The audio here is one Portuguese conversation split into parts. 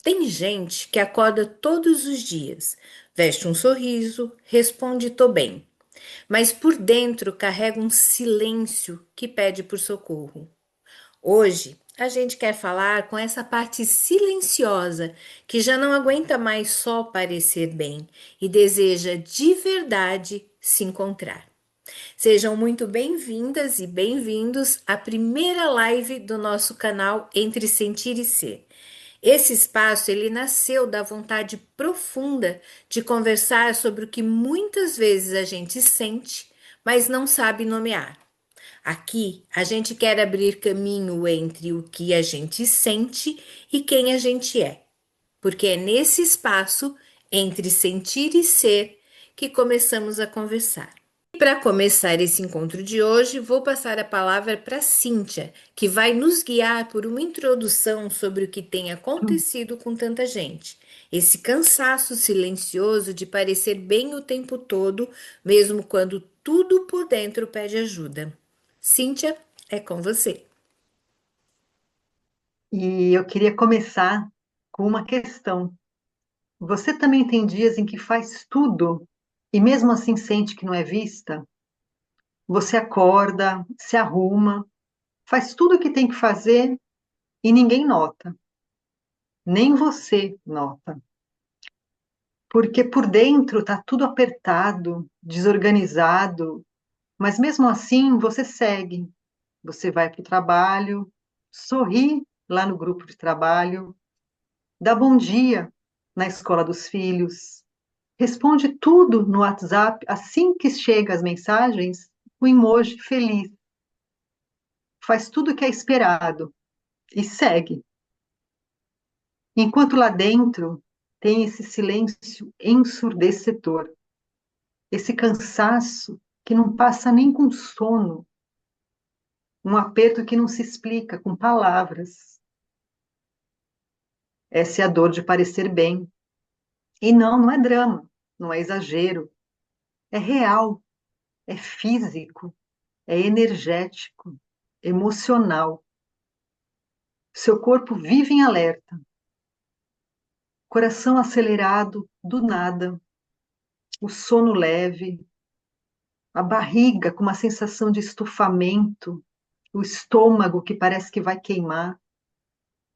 Tem gente que acorda todos os dias, veste um sorriso, responde tô bem, mas por dentro carrega um silêncio que pede por socorro. Hoje, a gente quer falar com essa parte silenciosa que já não aguenta mais só parecer bem e deseja de verdade se encontrar. Sejam muito bem-vindas e bem-vindos à primeira live do nosso canal Entre Sentir e Ser. Esse espaço ele nasceu da vontade profunda de conversar sobre o que muitas vezes a gente sente, mas não sabe nomear. Aqui a gente quer abrir caminho entre o que a gente sente e quem a gente é, porque é nesse espaço entre sentir e ser que começamos a conversar. E para começar esse encontro de hoje, vou passar a palavra para Cíntia, que vai nos guiar por uma introdução sobre o que tem acontecido com tanta gente. Esse cansaço silencioso de parecer bem o tempo todo, mesmo quando tudo por dentro pede ajuda. Cíntia, é com você. E eu queria começar com uma questão. Você também tem dias em que faz tudo e mesmo assim sente que não é vista? Você acorda, se arruma, faz tudo o que tem que fazer e ninguém nota, nem você nota. Porque por dentro está tudo apertado, desorganizado, mas mesmo assim você segue. Você vai para o trabalho, sorri lá no grupo de trabalho, dá bom dia na escola dos filhos, responde tudo no WhatsApp assim que chega as mensagens, o emoji feliz, faz tudo o que é esperado e segue. Enquanto lá dentro tem esse silêncio ensurdecedor, esse cansaço que não passa nem com sono, um aperto que não se explica com palavras. Essa é a dor de parecer bem. E não, não é drama, não é exagero, é real, é físico, é energético, emocional. Seu corpo vive em alerta, coração acelerado do nada, o sono leve, a barriga com uma sensação de estufamento, o estômago que parece que vai queimar,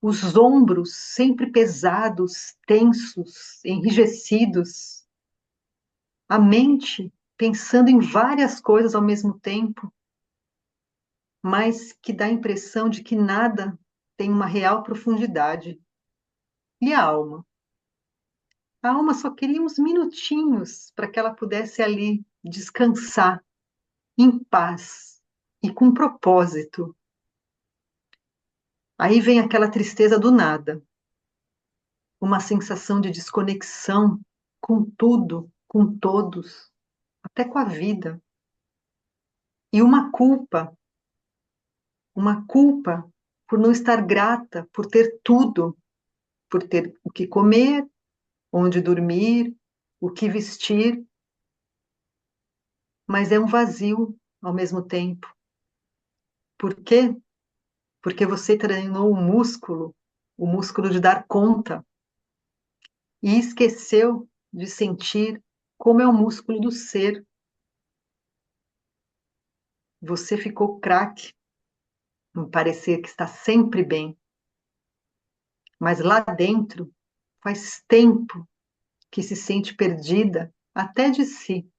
os ombros sempre pesados, tensos, enrijecidos, a mente pensando em várias coisas ao mesmo tempo, mas que dá a impressão de que nada tem uma real profundidade. E a alma? A alma só queria uns minutinhos para que ela pudesse ali descansar, em paz e com propósito. Aí vem aquela tristeza do nada, uma sensação de desconexão com tudo, com todos, até com a vida. E uma culpa por não estar grata, por ter tudo, por ter o que comer, onde dormir, o que vestir, mas é um vazio ao mesmo tempo. Por quê? Porque você treinou o músculo de dar conta, e esqueceu de sentir como é o músculo do ser. Você ficou craque em parecer que está sempre bem, mas lá dentro faz tempo que se sente perdida até de si.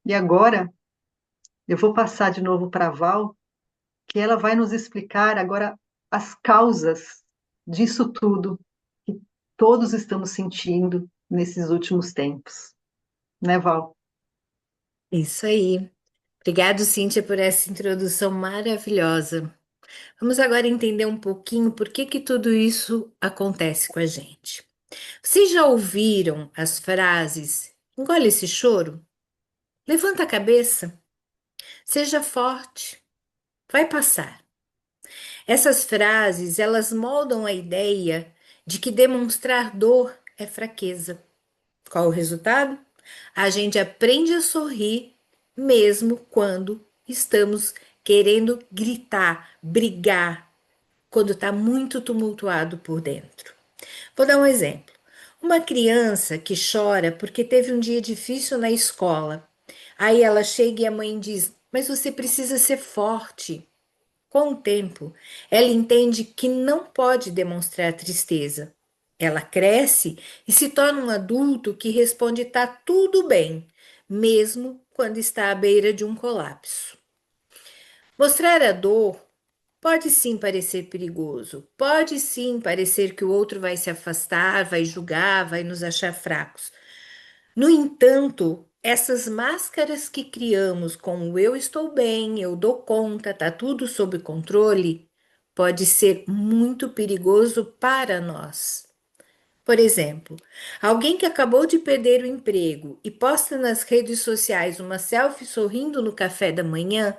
E agora eu vou passar de novo para a Val, que ela vai nos explicar agora as causas disso tudo que todos estamos sentindo nesses últimos tempos. Né, Val? Isso aí. Obrigado, Cíntia, por essa introdução maravilhosa. Vamos agora entender um pouquinho por que que tudo isso acontece com a gente. Vocês já ouviram as frases: engole esse choro, levanta a cabeça, seja forte, vai passar. Essas frases, elas moldam a ideia de que demonstrar dor é fraqueza. Qual o resultado? A gente aprende a sorrir mesmo quando estamos querendo gritar, brigar, quando está muito tumultuado por dentro. Vou dar um exemplo. Uma criança que chora porque teve um dia difícil na escola. Aí ela chega e a mãe diz: Mas você precisa ser forte. Com o tempo, ela entende que não pode demonstrar tristeza. Ela cresce e se torna um adulto que responde: Tá tudo bem, mesmo quando está à beira de um colapso. Mostrar a dor pode sim parecer perigoso, pode sim parecer que o outro vai se afastar, vai julgar, vai nos achar fracos. No entanto, essas máscaras que criamos com o eu estou bem, eu dou conta, tá tudo sob controle, pode ser muito perigoso para nós. Por exemplo, alguém que acabou de perder o emprego e posta nas redes sociais uma selfie sorrindo no café da manhã,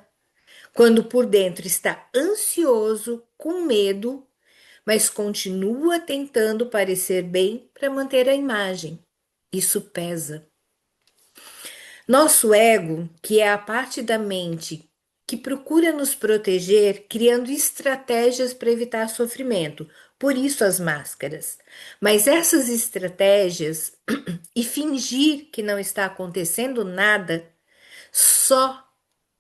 quando por dentro está ansioso, com medo, mas continua tentando parecer bem para manter a imagem. Isso pesa. Nosso ego, que é a parte da mente que procura nos proteger, criando estratégias para evitar sofrimento. Por isso as máscaras. Mas essas estratégias e fingir que não está acontecendo nada, só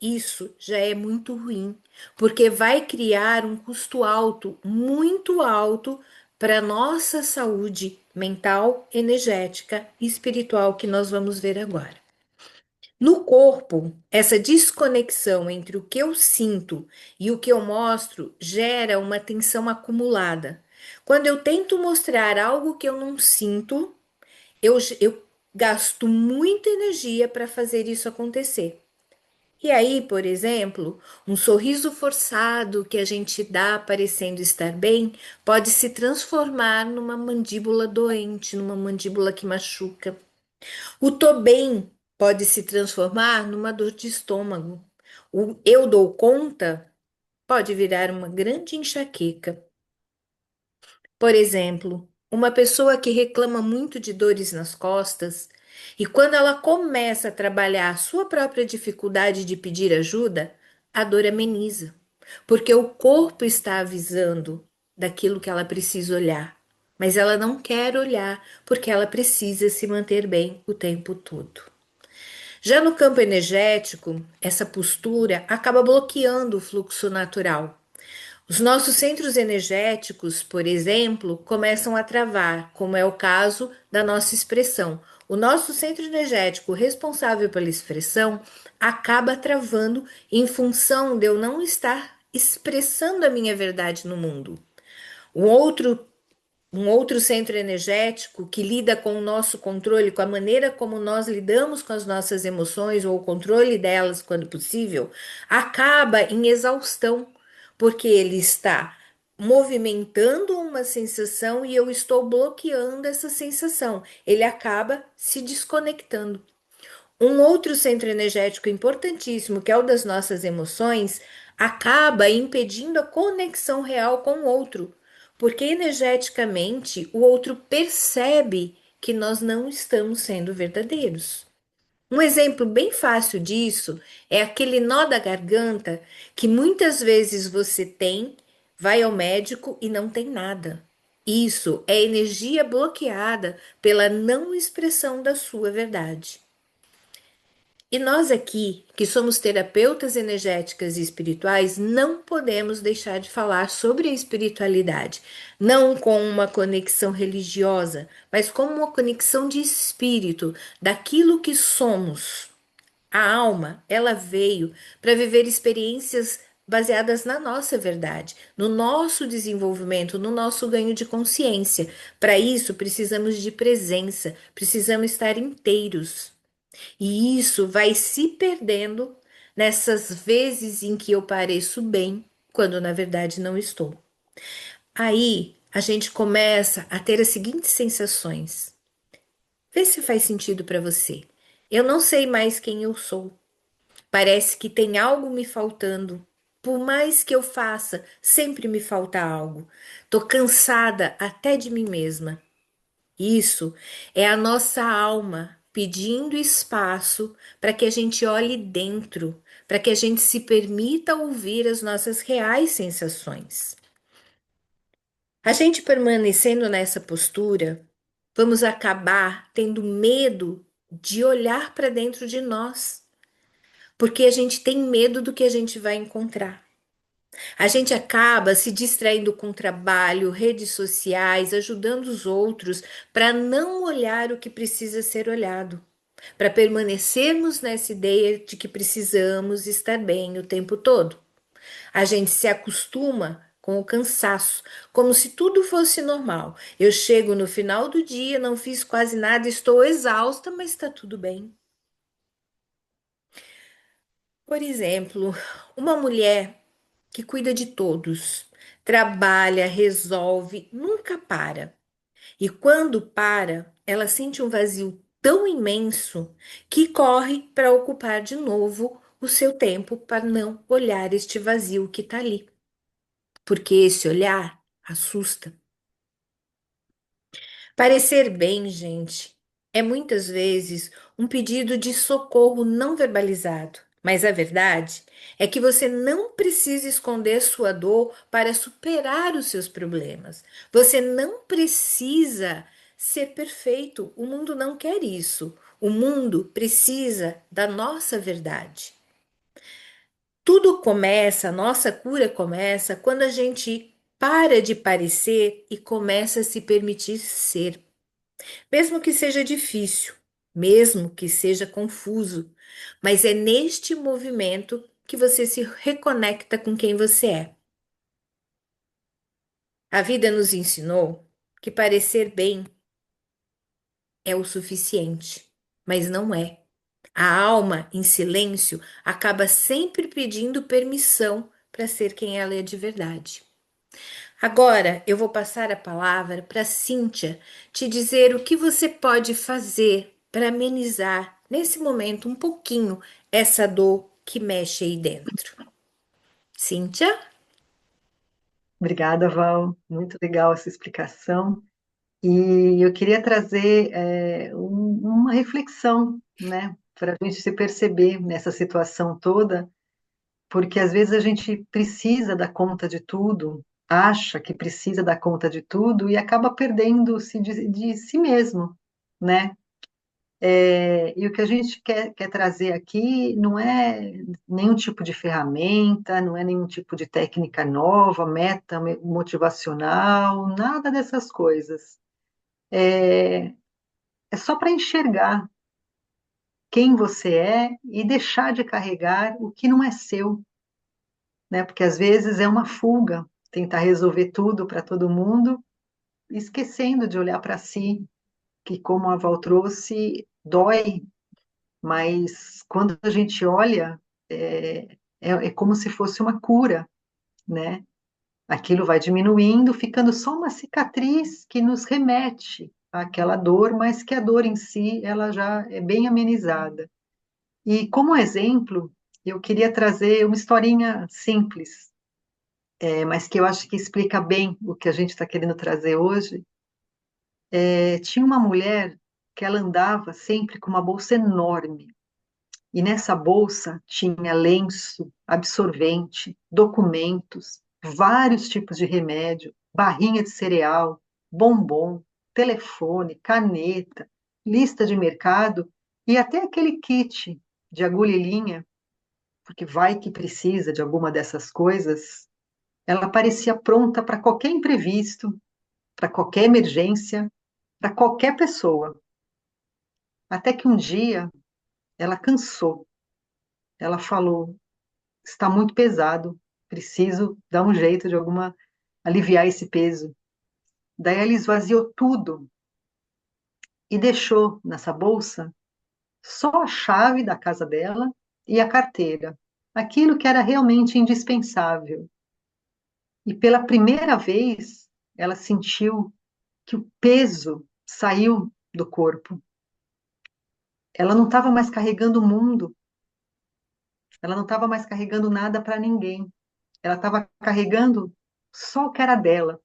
isso já é muito ruim, porque vai criar um custo alto, muito alto, para nossa saúde mental, energética e espiritual que nós vamos ver agora. No corpo, essa desconexão entre o que eu sinto e o que eu mostro gera uma tensão acumulada. Quando eu tento mostrar algo que eu não sinto, eu gasto muita energia para fazer isso acontecer. E aí, por exemplo, um sorriso forçado que a gente dá parecendo estar bem pode se transformar numa mandíbula doente, numa mandíbula que machuca. O tô bem pode se transformar numa dor de estômago. O eu dou conta pode virar uma grande enxaqueca. Por exemplo, uma pessoa que reclama muito de dores nas costas e quando ela começa a trabalhar a sua própria dificuldade de pedir ajuda, a dor ameniza, porque o corpo está avisando daquilo que ela precisa olhar, mas ela não quer olhar porque ela precisa se manter bem o tempo todo. Já no campo energético, essa postura acaba bloqueando o fluxo natural. Os nossos centros energéticos, por exemplo, começam a travar, como é o caso da nossa expressão. O nosso centro energético responsável pela expressão acaba travando em função de eu não estar expressando a minha verdade no mundo. Um outro um outro centro energético que lida com o nosso controle, com a maneira como nós lidamos com as nossas emoções ou o controle delas quando possível, acaba em exaustão, porque ele está movimentando uma sensação e eu estou bloqueando essa sensação. Ele acaba se desconectando. Um outro centro energético importantíssimo, que é o das nossas emoções, acaba impedindo a conexão real com o outro, porque energeticamente o outro percebe que nós não estamos sendo verdadeiros. Um exemplo bem fácil disso é aquele nó da garganta que muitas vezes você tem, vai ao médico e não tem nada. Isso é energia bloqueada pela não expressão da sua verdade. E nós aqui, que somos terapeutas energéticas e espirituais, não podemos deixar de falar sobre a espiritualidade, não com uma conexão religiosa, mas como uma conexão de espírito, daquilo que somos. A alma, ela veio para viver experiências baseadas na nossa verdade, no nosso desenvolvimento, no nosso ganho de consciência. Para isso, precisamos de presença, precisamos estar inteiros. E isso vai se perdendo nessas vezes em que eu pareço bem, quando na verdade não estou. Aí a gente começa a ter as seguintes sensações. Vê se faz sentido para você. Eu não sei mais quem eu sou. Parece que tem algo me faltando. Por mais que eu faça, sempre me falta algo. Tô cansada até de mim mesma. Isso é a nossa alma pedindo espaço para que a gente olhe dentro, para que a gente se permita ouvir as nossas reais sensações. A gente permanecendo nessa postura, vamos acabar tendo medo de olhar para dentro de nós, porque a gente tem medo do que a gente vai encontrar. A gente acaba se distraindo com trabalho, redes sociais, ajudando os outros para não olhar o que precisa ser olhado, para permanecermos nessa ideia de que precisamos estar bem o tempo todo. A gente se acostuma com o cansaço, como se tudo fosse normal. Eu chego no final do dia, não fiz quase nada, estou exausta, mas está tudo bem. Por exemplo, uma mulher que cuida de todos, trabalha, resolve, nunca para. E quando para, ela sente um vazio tão imenso que corre para ocupar de novo o seu tempo para não olhar este vazio que está ali. Porque esse olhar assusta. Parecer bem, gente, é muitas vezes um pedido de socorro não verbalizado. Mas a verdade é que você não precisa esconder sua dor para superar os seus problemas. Você não precisa ser perfeito. O mundo não quer isso. O mundo precisa da nossa verdade. Tudo começa, a nossa cura começa quando a gente para de parecer e começa a se permitir ser. Mesmo que seja difícil, mesmo que seja confuso, mas é neste movimento que você se reconecta com quem você é. A vida nos ensinou que parecer bem é o suficiente, mas não é. A alma, em silêncio, acaba sempre pedindo permissão para ser quem ela é de verdade. Agora eu vou passar a palavra para Cíntia te dizer o que você pode fazer para amenizar nesse momento um pouquinho essa dor que mexe aí dentro. Cíntia? Obrigada, Val. Muito legal essa explicação. E eu queria trazer uma reflexão, né, para a gente se perceber nessa situação toda, porque às vezes a gente precisa dar conta de tudo, acha que precisa dar conta de tudo e acaba perdendo-se de si mesmo, né? E o que a gente quer trazer aqui não é nenhum tipo de ferramenta, não é nenhum tipo de técnica nova, meta motivacional, nada dessas coisas. É só para enxergar quem você é e deixar de carregar o que não é seu, né? Porque às vezes é uma fuga, tentar resolver tudo para todo mundo, esquecendo de olhar para si, que como a Val trouxe, dói, mas quando a gente olha, é como se fosse uma cura, né? Aquilo vai diminuindo, ficando só uma cicatriz que nos remete àquela dor, mas que a dor em si, ela já é bem amenizada. E como exemplo, eu queria trazer uma historinha simples, mas que eu acho que explica bem o que a gente está querendo trazer hoje. Tinha uma mulher que ela andava sempre com uma bolsa enorme, e nessa bolsa tinha lenço, absorvente, documentos, vários tipos de remédio, barrinha de cereal, bombom, telefone, caneta, lista de mercado e até aquele kit de agulha e linha, porque vai que precisa de alguma dessas coisas. Ela parecia pronta para qualquer imprevisto, para qualquer emergência, para qualquer pessoa. Até que um dia ela cansou. Ela falou: está muito pesado, preciso dar um jeito de alguma aliviar esse peso. Daí ela esvaziou tudo e deixou nessa bolsa só a chave da casa dela e a carteira, aquilo que era realmente indispensável. E pela primeira vez, ela sentiu que o peso saiu do corpo. Ela não estava mais carregando o mundo, ela não estava mais carregando nada para ninguém. Ela estava carregando só o que era dela,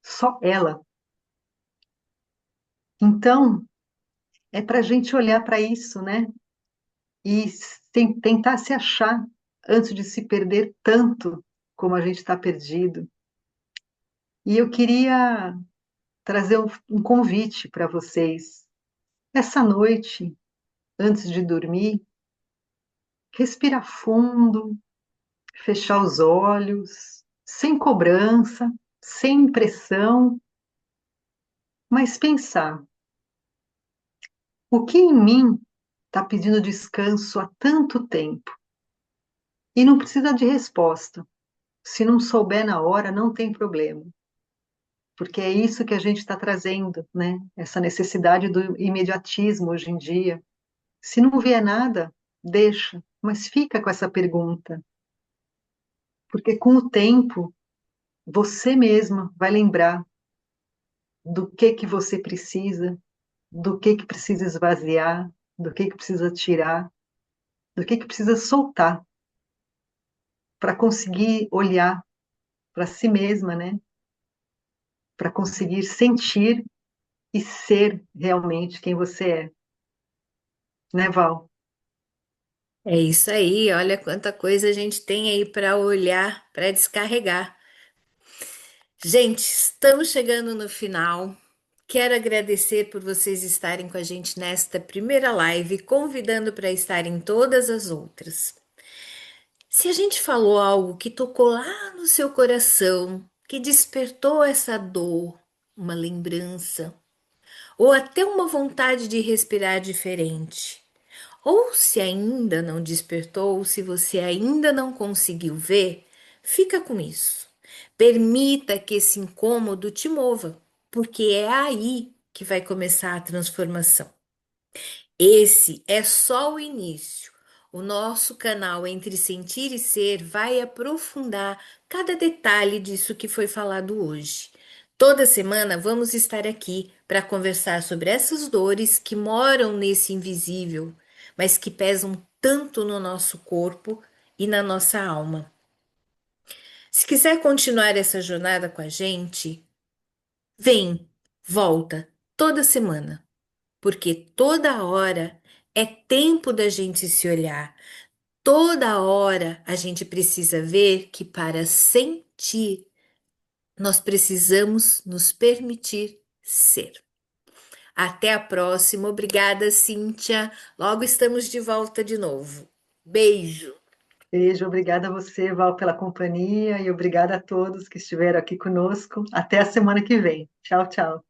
só ela. Então, é para a gente olhar para isso, né? E tentar se achar antes de se perder tanto como a gente está perdido. E eu queria trazer um convite para vocês. Essa noite, antes de dormir, respira fundo, fechar os olhos, sem cobrança, sem pressão, mas pensar: o que em mim está pedindo descanso há tanto tempo? E não precisa de resposta. Se não souber na hora, não tem problema, porque é isso que a gente está trazendo, né? Essa necessidade do imediatismo hoje em dia. Se não vier nada, deixa, mas fica com essa pergunta, porque com o tempo você mesma vai lembrar do que você precisa, do que precisa esvaziar, do que precisa tirar, do que precisa soltar para conseguir olhar para si mesma, né? Para conseguir sentir e ser realmente quem você é, né, Val? É isso aí, olha quanta coisa a gente tem aí para olhar, para descarregar. Gente, estamos chegando no final. Quero agradecer por vocês estarem com a gente nesta primeira live, convidando para estar em todas as outras. Se a gente falou algo que tocou lá no seu coração, que despertou essa dor, uma lembrança, ou até uma vontade de respirar diferente, ou se ainda não despertou, se você ainda não conseguiu ver, fica com isso. Permita que esse incômodo te mova, porque é aí que vai começar a transformação. Esse é só o início. O nosso canal Entre Sentir e Ser vai aprofundar cada detalhe disso que foi falado hoje. Toda semana vamos estar aqui para conversar sobre essas dores que moram nesse invisível, mas que pesam tanto no nosso corpo e na nossa alma. Se quiser continuar essa jornada com a gente, vem, volta toda semana, porque toda hora é tempo da gente se olhar. Toda hora a gente precisa ver que para sentir, nós precisamos nos permitir ser. Até a próxima. Obrigada, Cíntia. Logo estamos de volta de novo. Beijo. Beijo, obrigada a você, Val, pela companhia e obrigada a todos que estiveram aqui conosco. Até a semana que vem. Tchau, tchau.